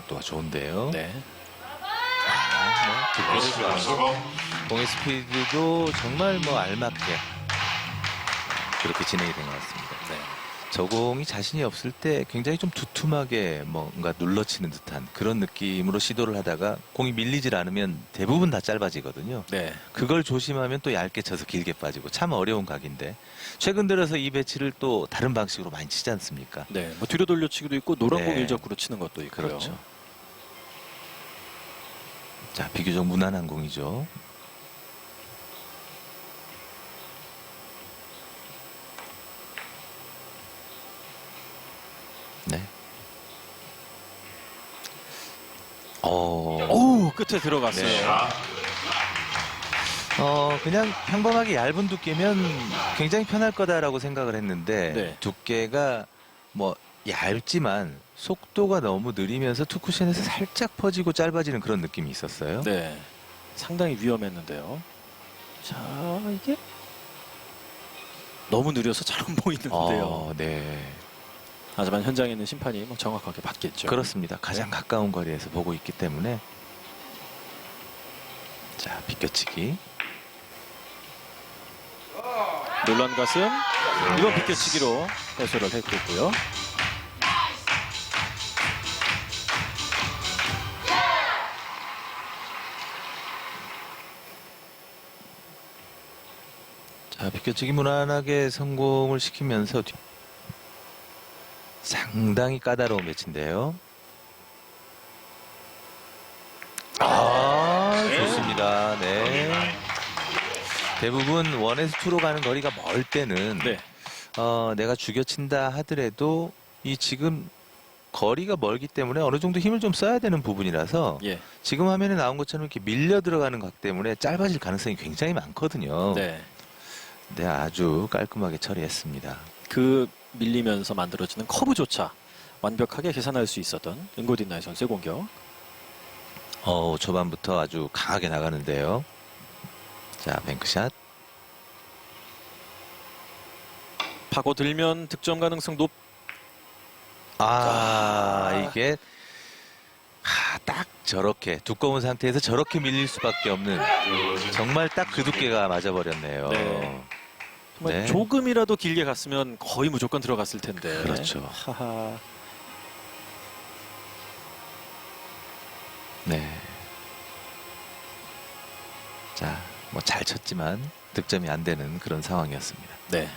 각도가 좋은데요. 네. 공의 스피드도 정말 뭐 알맞게 그렇게 진행이 된 것 같습니다. 네. 저 공이 자신이 없을 때 굉장히 좀 두툼하게 뭔가 눌러치는 듯한 그런 느낌으로 시도를 하다가 공이 밀리질 않으면 대부분 다 짧아지거든요. 네. 그걸 조심하면 또 얇게 쳐서 길게 빠지고 참 어려운 각인데 최근 들어서 이 배치를 또 다른 방식으로 많이 치지 않습니까? 네. 뭐 뒤로 돌려치기도 있고 노란 공 네. 일적구로 치는 것도 있고요. 그렇죠. 자, 비교적 무난한 공이죠. 네. 오, 끝에 들어갔어요. 네. 그냥 평범하게 얇은 두께면 굉장히 편할 거다라고 생각을 했는데 네. 두께가 뭐 얇지만 속도가 너무 느리면서 투쿠션에서 살짝 퍼지고 짧아지는 그런 느낌이 있었어요. 네. 상당히 위험했는데요. 자, 이게 너무 느려서 잘 안 보이는데요. 네. 하지만 현장에 있는 심판이 뭐 정확하게 봤겠죠. 그렇습니다. 가장 가까운 거리에서 보고 있기 때문에. 자, 비껴치기. 놀란 가슴 이번 비껴치기로 해소를 했고요. 자, 비껴치기 무난하게 성공을 시키면서 상당히 까다로운 매치인데요. 좋습니다. 네. 대부분 1에서 2로 가는 거리가 멀 때는 네. 내가 죽여친다 하더라도 이 지금 거리가 멀기 때문에 어느 정도 힘을 좀 써야 되는 부분이라서 예. 지금 화면에 나온 것처럼 이렇게 밀려 들어가는 각 때문에 짧아질 가능성이 굉장히 많거든요. 네. 네, 아주 깔끔하게 처리했습니다. 그 밀리면서 만들어지는 커브조차 완벽하게 계산할 수 있었던 은고딘나이 선수의 공격. 초반부터 아주 강하게 나가는데요. 자, 뱅크샷. 파고들면 득점 가능성 높. 이게 딱 저렇게 두꺼운 상태에서 저렇게 밀릴 수밖에 없는 정말 딱 그 두께가 맞아버렸네요. 네. 정말 네. 조금이라도 길게 갔으면 거의 무조건 들어갔을 텐데. 그렇죠. 하하. 네. 자, 뭐 잘 쳤지만 득점이 안 되는 그런 상황이었습니다. 네.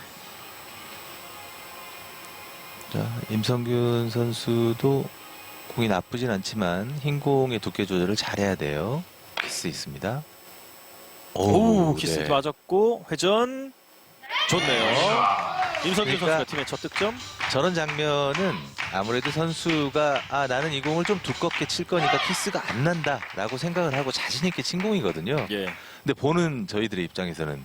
자, 임성균 선수도 공이 나쁘진 않지만 흰 공의 두께 조절을 잘해야 돼요. 키스 있습니다. 오, 키스 네. 맞았고 회전 좋네요. 임성균 그러니까 선수가 팀의 첫 득점. 저런 장면은 아무래도 선수가 나는 이 공을 좀 두껍게 칠 거니까 키스가 안 난다라고 생각을 하고 자신 있게 친 공이거든요. 예. 근데 보는 저희들의 입장에서는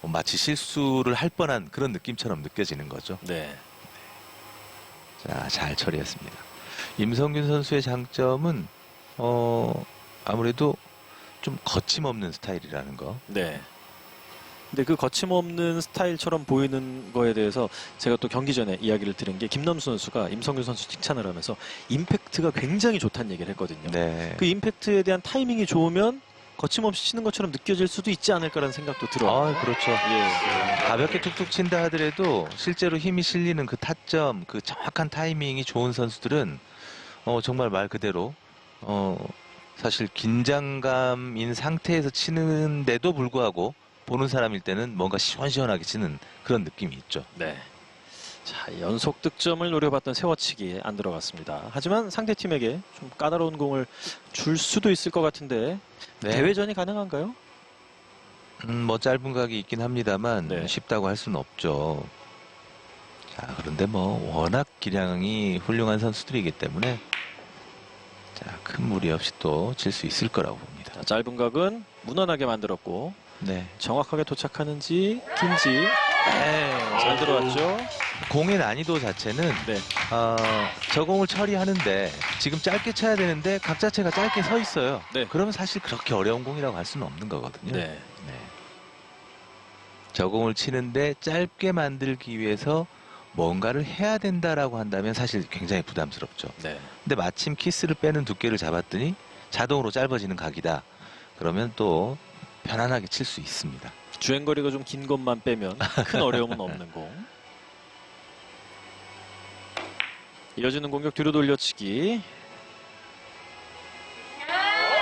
마치 실수를 할 뻔한 그런 느낌처럼 느껴지는 거죠. 네. 자, 잘 처리했습니다. 임성균 선수의 장점은 아무래도 좀 거침없는 스타일이라는 거. 네. 근데 그 거침없는 스타일처럼 보이는 거에 대해서 제가 또 경기 전에 이야기를 들은 게 김남수 선수가 임성균 선수 칭찬을 하면서 임팩트가 굉장히 좋다는 얘기를 했거든요. 네. 그 임팩트에 대한 타이밍이 좋으면 거침없이 치는 것처럼 느껴질 수도 있지 않을까라는 생각도 들어요. 그렇죠. 예. 가볍게 툭툭 친다 하더라도 실제로 힘이 실리는 그 타점, 그 정확한 타이밍이 좋은 선수들은 정말 말 그대로 사실 긴장감인 상태에서 치는데도 불구하고 보는 사람일 때는 뭔가 시원시원하게 치는 그런 느낌이 있죠. 네. 자, 연속 득점을 노려봤던 세워치기 안 들어갔습니다. 하지만 상대팀에게 좀 까다로운 공을 줄 수도 있을 것 같은데 네. 대회전이 가능한가요? 뭐 짧은 각이 있긴 합니다만 네. 쉽다고 할 수는 없죠. 자, 그런데 뭐 워낙 기량이 훌륭한 선수들이기 때문에 자, 큰 무리 없이 또 칠 수 있을 거라고 봅니다. 자, 짧은 각은 무난하게 만들었고 네. 정확하게 도착하는지 긴지 네, 잘 들어왔죠. 공의 난이도 자체는 네. 저 공을 처리하는데 지금 짧게 쳐야 되는데 각 자체가 짧게 서 있어요. 네. 그러면 사실 그렇게 어려운 공이라고 할 수는 없는 거거든요. 네. 네. 저 공을 치는데 짧게 만들기 위해서 뭔가를 해야 된다라고 한다면 사실 굉장히 부담스럽죠. 네. 근데 마침 키스를 빼는 두께를 잡았더니 자동으로 짧아지는 각이다. 그러면 또 편안하게 칠 수 있습니다. 주행거리가 좀 긴 것만 빼면 큰 어려움은 없는 공. 이어지는 공격 뒤로 돌려치기.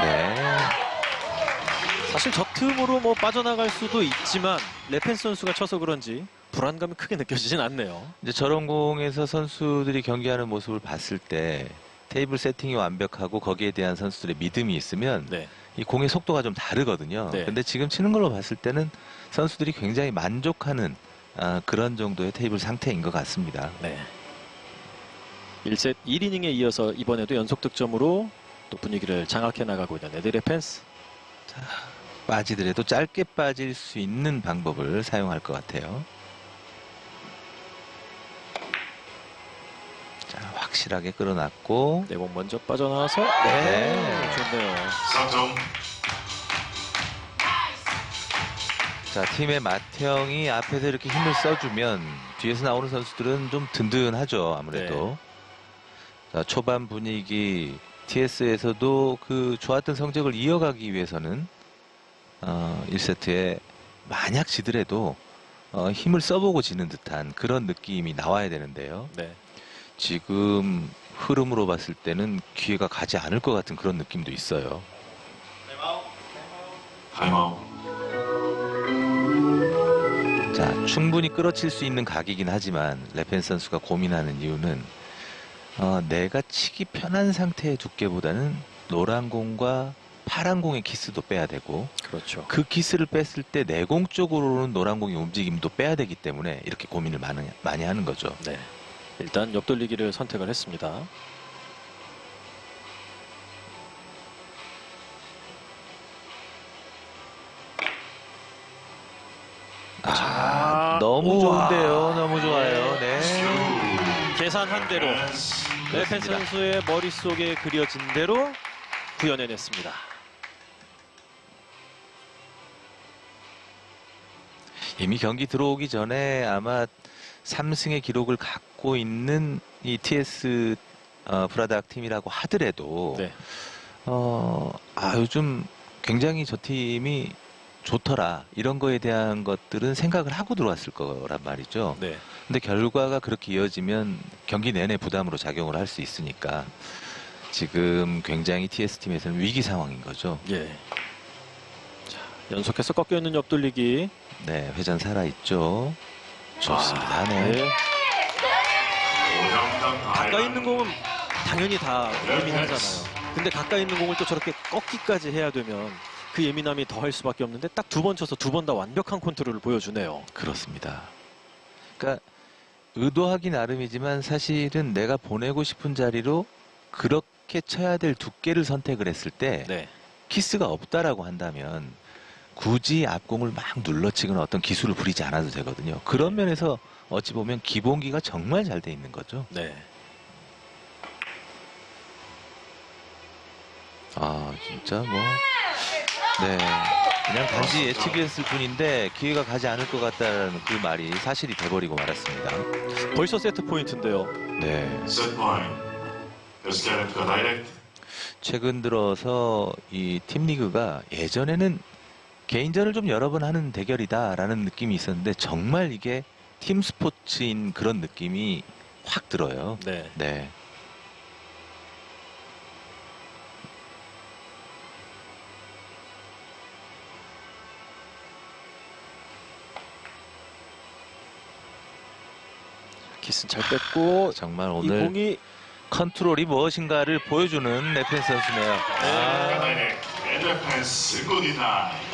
네. 사실 저 틈으로 뭐 빠져나갈 수도 있지만 레펜스 선수가 쳐서 그런지 불안감이 크게 느껴지진 않네요. 이제 저런 공에서 선수들이 경기하는 모습을 봤을 때 테이블 세팅이 완벽하고 거기에 대한 선수들의 믿음이 있으면 네. 이 공의 속도가 좀 다르거든요. 네. 근데 지금 치는 걸로 봤을 때는 선수들이 굉장히 만족하는 그런 정도의 테이블 상태인 것 같습니다. 네. 1세트 1이닝에 이어서 이번에도 연속 득점으로 또 분위기를 장악해 나가고 있는 에드 레펜스. 빠지더라도 짧게 빠질 수 있는 방법을 사용할 것 같아요. 자, 확실하게 끌어놨고 내공 먼저 빠져나와서 네. 좋네요. 3점. 자, 팀의 맏형이 앞에서 이렇게 힘을 써주면 뒤에서 나오는 선수들은 좀 든든하죠, 아무래도. 자, 초반 분위기 TS에서도 그 좋았던 성적을 이어가기 위해서는 1세트에 만약 지더라도 힘을 써보고 지는 듯한 그런 느낌이 나와야 되는데요. 네. 지금 흐름으로 봤을 때는 기회가 가지 않을 것 같은 그런 느낌도 있어요. 타임아웃. 자, 충분히 끌어칠 수 있는 각이긴 하지만 레펜 선수가 고민하는 이유는 내가 치기 편한 상태의 두께보다는 노란 공과 파란 공의 키스도 빼야 되고 그렇죠. 그 키스를 뺐을 때 내공 쪽으로는 노란 공의 움직임도 빼야 되기 때문에 이렇게 고민을 많이 하는 거죠. 네. 일단 옆돌리기를 선택을 했습니다. 너무 우와. 좋은데요. 너무 좋아요. 네. 계산한 대로 레펜 선수의 머릿속에 그려진 대로 구현해냈습니다. 이미 경기 들어오기 전에 아마 3승의 기록을 갖고 있는 이 TS 브라닥 팀이라고 하더라도 네. 요즘 굉장히 저 팀이 좋더라 이런 거에 대한 것들은 생각을 하고 들어왔을 거란 말이죠. 네. 근데 결과가 그렇게 이어지면 경기 내내 부담으로 작용을 할 수 있으니까 지금 굉장히 TS 팀에서는 위기 상황인 거죠. 예. 자, 연속해서 꺾여 있는 옆돌리기. 네, 회전 살아 있죠. 좋습니다. 네. 가까이 있는 공은 당연히 다 예민하잖아요. 근데 가까이 있는 공을 또 저렇게 꺾기까지 해야 되면 그 예민함이 더할 수밖에 없는데 딱 두 번 쳐서 두 번 다 완벽한 컨트롤을 보여주네요. 그렇습니다. 그러니까 의도하기 나름이지만 사실은 내가 보내고 싶은 자리로 그렇게 쳐야 될 두께를 선택을 했을 때 네. 키스가 없다라고 한다면 굳이 앞공을 막 눌러치거나 어떤 기술을 부리지 않아도 되거든요. 그런 면에서 어찌 보면 기본기가 정말 잘 돼 있는 거죠. 네. 진짜 뭐 네, 그냥 단지 예측이었을 뿐인데 기회가 가지 않을 것 같다는 그 말이 사실이 돼버리고 말았습니다. 벌써 세트 포인트인데요. 네. Set point. SKF가 다이렉트. 최근 들어서 이 팀리그가 예전에는 개인전을 좀 여러 번 하는 대결이다라는 느낌이 있었는데 정말 이게 팀 스포츠인 그런 느낌이 확 들어요. 네. 네. 키스는 잘 뺐고 정말 이 오늘 공이 컨트롤이 무엇인가를 보여주는 레펜 선수네요. SKF가 다이렉트. 에드레펜스 굿이다.